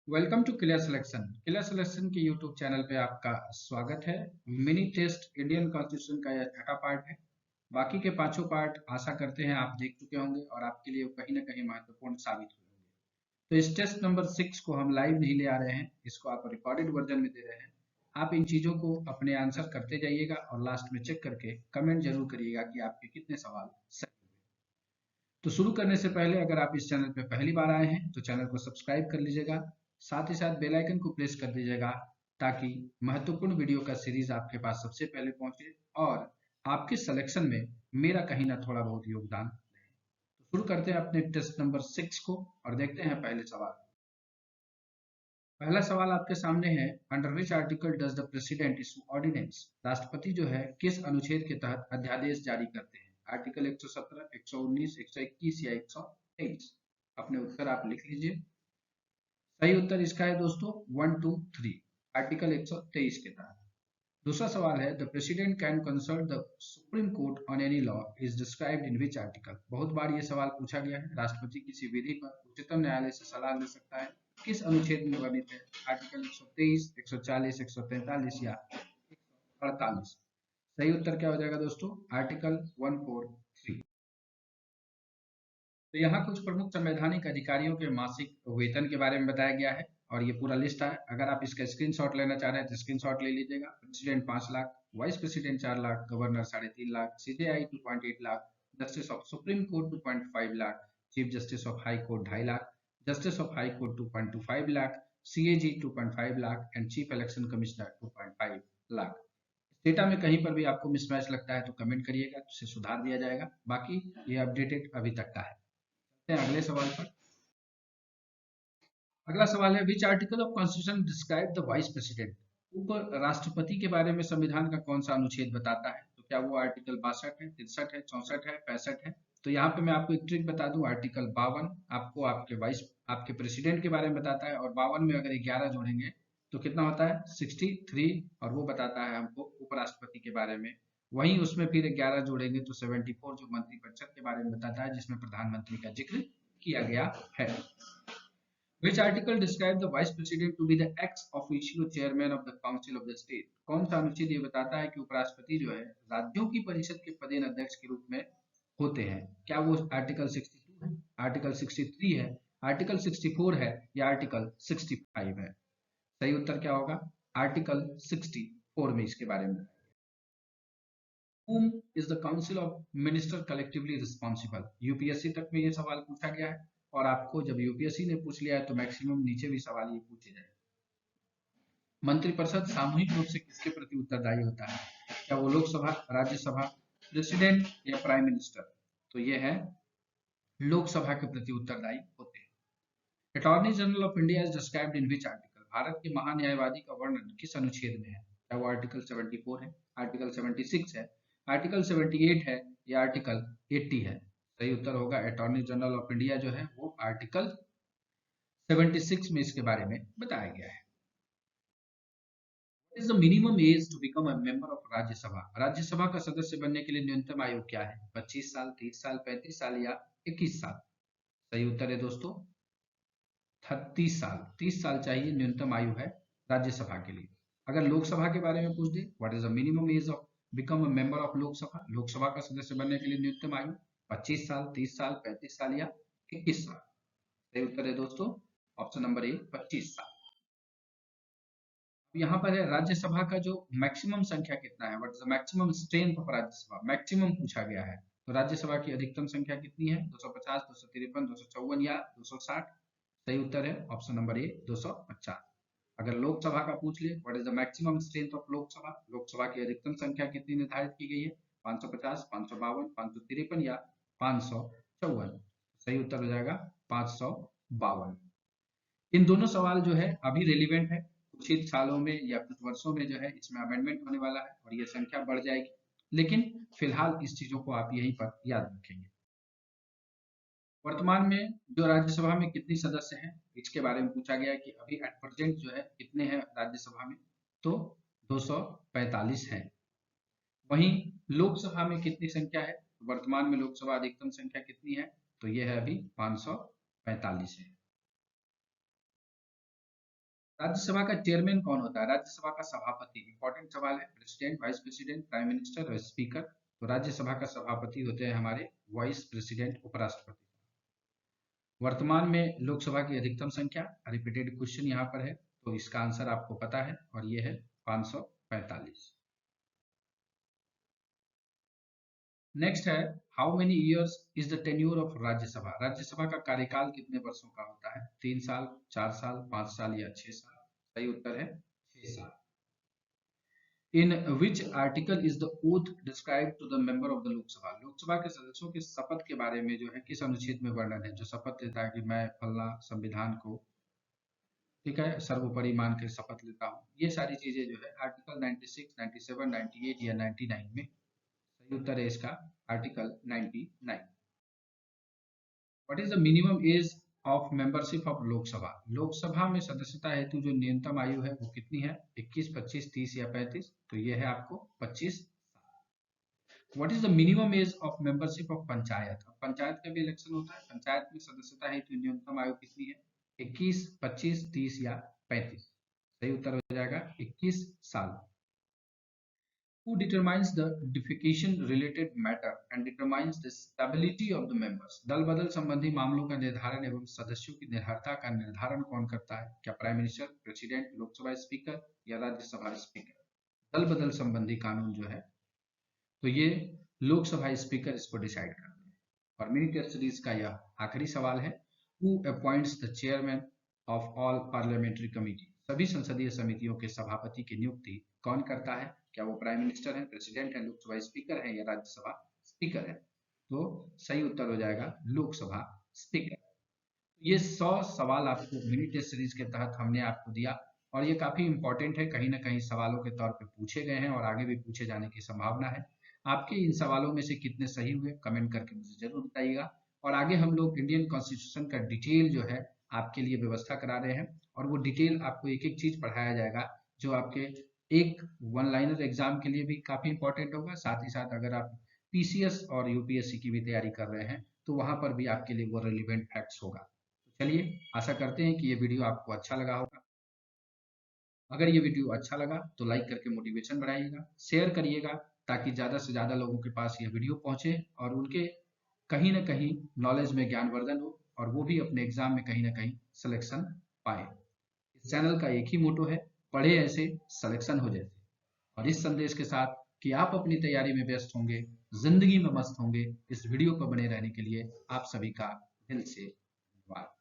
Welcome to clear selection. Clear selection के YouTube channel पे आपका स्वागत है। मिनी टेस्ट इंडियन कॉन्स्टिट्यूशन का यह छठा पार्ट है। बाकी के पांचों पार्ट आशा करते हैं आप देख चुके होंगे और आपके लिए कहीं ना कहीं महत्वपूर्ण साबित हुए होंगे। तो इस टेस्ट नंबर 6 को हम लाइव नहीं ले आ रहे हैं, इसको आप रिकॉर्डेड वर्जन में दे रहे हैं। आप इन चीजों को अपने आंसर करते जाइएगा और लास्ट में चेक करके कमेंट जरूर करिएगा कि आपके कितने सवाल सही हुए। तो शुरू करने से पहले अगर आप इस चैनल पे पहली बार आए हैं तो चैनल को सब्सक्राइब कर लीजिएगा, साथ ही साथ बेल आइकन को प्रेस कर दीजिएगा ताकि महत्वपूर्ण वीडियो का सीरीज आपके पास सबसे पहले पहुंचे और आपके सिलेक्शन में मेरा कहीं ना थोड़ा बहुत योगदान रहे। तो शुरू करते हैं अपने टेस्ट नंबर 6 को और देखते हैं पहले सवाल। पहला सवाल आपके सामने है, under which article does the president issue ordinance. राष्ट्रपति जो है किस अनुच्छेद के तहत अध्यादेश जारी करते हैं? आर्टिकल 117, 119, 121 या 123। अपने उत्तर आप लिख लीजिए। सही उत्तर इसका है दोस्तों 1, 2, 3, आर्टिकल 123 के तहत। दूसरा सवाल है, the president can consult the supreme court on any law is described in which article. बहुत बार ये सवाल पूछा गया है, राष्ट्रपति किसी विधि पर उच्चतम न्यायालय से सलाह ले सकता है, किस अनुच्छेद में वर्णित है? आर्टिकल 123, 140, 143 या 148। सही उत्तर क्या हो जाएगा दोस्तों? आर्टिकल 143। तो यहाँ कुछ प्रमुख संवैधानिक अधिकारियों के मासिक वेतन के बारे में बताया गया है और ये पूरा लिस्ट है। अगर आप इसका स्क्रीनशॉट लेना चाह रहे हैं तो स्क्रीनशॉट ले लीजिएगा। President 5 lakh, vice president 4 lakh, governor 3.5 lakh, CJI 2.8 lakh, justice of supreme court 2.5 lakh, chief justice of high court 2.5 lakh, justice of high court 2.25 lakh, CAG 2.5 lakh and chief election commissioner 2.5 lakh. Data में कहीं पर भी आपको मिसमैच लगता है तो कमेंट करिएगा, उसे सुधार दिया जाएगा। बाकी ये अपडेटेड अभी तक का है। अगले सवाल पर। अगला सवाल है, which article of constitution describe the vice president. ऊपर राष्ट्रपति के बारे में संविधान का कौन सा अनुच्छेद बताता है? तो क्या वो आर्टिकल 62 है, 63 है, 64 है, 65 है? तो यहाँ पे मैं आपको एक ट्रिक बता दूं, आर्टिकल 52 आपको आपके प्रेसिडेंट के बारे में बताता है और 52 में अगर 11 जोड़ेंगे तो कितना होता है? 63। और वो बताता है हमको उपराष्ट्रपति के बारे में। वहीं उसमें फिर 11 जोड़ेंगे तो 74 जो मंत्रिपरिषद के बारे में बताता है, जिसमें प्रधानमंत्री का जिक्र किया गया है। Which article describe the vice president to be the ex officio chairman of the council of the state? कौन सा अनुच्छेद ये बताता है कि उपराष्ट्रपति जो है राज्यों की परिषद के पदेन अध्यक्ष के रूप में होते हैं? क्या वो आर्टिकल 62 है, आर्टिकल 63 है, आर्टिकल 64 है या आर्टिकल 65 है? सही उत्तर क्या होगा? आर्टिकल 64 में इसके बारे में। Whom is the council of minister collectively responsible? UPSC तक में ये सवाल पूछा गया है और आपको जब यूपीएससी ने पूछ लिया है तो मैक्सिमम नीचे भी सवाल ये पूछे जाए। मंत्रिपरिषद सामूहिक रूप से किसके प्रति उत्तरदायी होता है? क्या वो लोकसभा, राज्यसभा, प्रेसिडेंट या प्राइम मिनिस्टर? तो ये है लोकसभा के प्रति उत्तरदायी होते हैं। Attorney general of India is described in which article. Bharat के महान्यायवादी का वर्णन किस अनुच्छेद में है? क्या वो आर्टिकल 74 है, आर्टिकल 76 है, आर्टिकल 78 है या आर्टिकल 80 है? सही उत्तर होगा अटॉर्नी जनरल ऑफ इंडिया जो है वो आर्टिकल 76 में इसके बारे में बताया गया है। What is the minimum age to become a member of Rajya Sabha? Rajya Sabha का सदस्य बनने के लिए न्यूनतम आयु क्या है? 25 साल, 30 साल, 35 साल या 21 साल? सही उत्तर है दोस्तों 30 साल। 30 साल चाहिए न्यूनतम आयु है राज्यसभा के लिए। अगर लोकसभा के बारे में पूछ दे, what is the minimum age of become a member of Lok Sabha, Lok Sabha का सदस्य बनने के लिए न्यूनतम आयु 25 साल, 30 साल, 35 साल या 21 साल? सही उत्तर है दोस्तों ऑप्शन नंबर ए 25 साल। यहाँ पर है राज्यसभा का जो मैक्सिमम संख्या कितना है, what is the maximum strength of Rajya Sabha, maximum पूछा गया है। तो राज्यसभा की अधिकतम संख्या कितनी है? 250, 253, 254 या 260? सही उत्तर है ऑप्शन नंबर ए 250। अगर लोकसभा का पूछ ले, what is the maximum strength of Lok Sabha, Lok Sabha की अधिकतम संख्या कितनी निर्धारित की गई है? 550, 552, 553 या 554? सही उत्तर हो जाएगा 552। इन दोनों सवाल जो है अभी रेलिवेंट है, कुछ ही सालों में या कुछ वर्षों में जो है इसमें अमेंडमेंट होने वाला है और ये संख्या बढ़ जाएगी, लेकिन फिलहाल इस चीजों को आप यहीं पर याद रखेंगे। वर्तमान में जो राज्यसभा में कितनी सदस्य हैं इसके बारे में पूछा गया है कि अभी एट प्रेजेंट जो है कितने हैं राज्यसभा में? तो 245 है। वहीं लोकसभा में कितनी संख्या है? वर्तमान में लोकसभा अधिकतम संख्या कितनी है? तो यह है अभी 545 है। राज्यसभा का चेयरमैन कौन होता है? राज्यसभा का सभापति, इंपॉर्टेंट सवाल है। President, vice president, prime minister और स्पीकर। तो राज्यसभा का सभापति होते हैं हमारे वाइस प्रेसिडेंट, उपराष्ट्रपति। वर्तमान में लोकसभा की अधिकतम संख्या, रिपीटेड क्वेश्चन यहाँ पर है, तो इसका आंसर आपको पता है और ये है 545। नेक्स्ट है, how many years is the tenure of Rajya Sabha? Rajya Sabha का कार्यकाल कितने वर्षों का होता है? 3 साल, 4 साल, 5 साल या 6 साल? सही उत्तर है 6 साल। In which article is the oath describe to the member of the Lok Sabha? Lok Sabha के सदस्यों के शपथ के बारे में जो है किस अनुच्छेद में वर्णन है? जो शपथ लेता है कि मैं फलना संविधान को, ठीक है, सर्वोपरि मान के शपथ लेता हूँ, ये सारी चीजें जो है आर्टिकल 96, 97, 98 या 99 में। सही उत्तर है इसका article 99। What is the minimum age of membership of Lok Sabha? Lok Sabha में सदस्यता हेतु जो न्यूनतम आयु है वो कितनी है? 21, 25, 30 या 35? तो ये है आपको 25 साल। What is the minimum age of membership of panchayat? Panchayat का भी इलेक्शन होता है, पंचायत में सदस्यता हेतु न्यूनतम आयु कितनी है? 21, 25, 30 या 35? सही उत्तर हो जाएगा 21 साल। Who determines the defecation related matter and determines the stability of the members? दल बदल संबंधी मामलों का निर्धारण एवं सदस्यों की निर्भरता का निर्धारण कौन करता है? क्या prime minister, president, Lok Sabha speaker या राज्यसभा स्पीकर? दल बदल संबंधी कानून जो है तो ये लोकसभा स्पीकर इसको डिसाइड करते हैं। और मिनी टेस्ट सीरीज का यह आखिरी सवाल है, who appoints the chairman of all parliamentary committee? सभी संसदीय समितियों के सभापति की नियुक्ति कौन करता है? क्या वो प्राइम मिनिस्टर है, प्रेसिडेंट है, लोकसभा स्पीकर है या राज्यसभा स्पीकर है? तो सही उत्तर हो जाएगा लोकसभा स्पीकर। ये 100 सवाल आपको मिनी टेस्ट सीरीज के तहत हमने आपको दिया और ये काफी इंपॉर्टेंट है, कहीं ना कहीं सवालों के तौर पे पूछे गए हैं और आगे भी पूछे जाने की संभावना है। आपके इन सवालों में से कितने सही हुए कमेंट करके मुझे जरूर बताइएगा। और आगे हम लोग इंडियन कॉन्स्टिट्यूशन का डिटेल जो है आपके लिए व्यवस्था करा रहे हैं और वो डिटेल आपको एक एक चीज पढ़ाया जाएगा जो आपके एक वन लाइनर एग्जाम के लिए भी काफी इंपॉर्टेंट होगा। साथ ही साथ अगर आप पीसीएस और यूपीएससी की भी तैयारी कर रहे हैं तो वहां पर भी आपके लिए वो रिलेवेंट फैक्ट्स होगा। चलिए, आशा करते हैं कि ये वीडियो आपको अच्छा लगा होगा। अगर ये वीडियो अच्छा लगा तो लाइक करके मोटिवेशन बढ़ाइएगा, शेयर करिएगा ताकि ज़्यादा से ज़्यादा लोगों के पास ये वीडियो पहुंचे और उनके कहीं ना कहीं नॉलेज में ज्ञानवर्धन हो और वो भी अपने एग्जाम में कहीं ना कहीं सिलेक्शन पाए। इस चैनल का एक ही मोटो है, पढ़े ऐसे सिलेक्शन हो जैसे। और इस संदेश के साथ कि आप अपनी तैयारी में व्यस्त होंगे, जिंदगी में मस्त होंगे, इस वीडियो पर बने रहने के लिए आप सभी का दिल से धन्यवाद।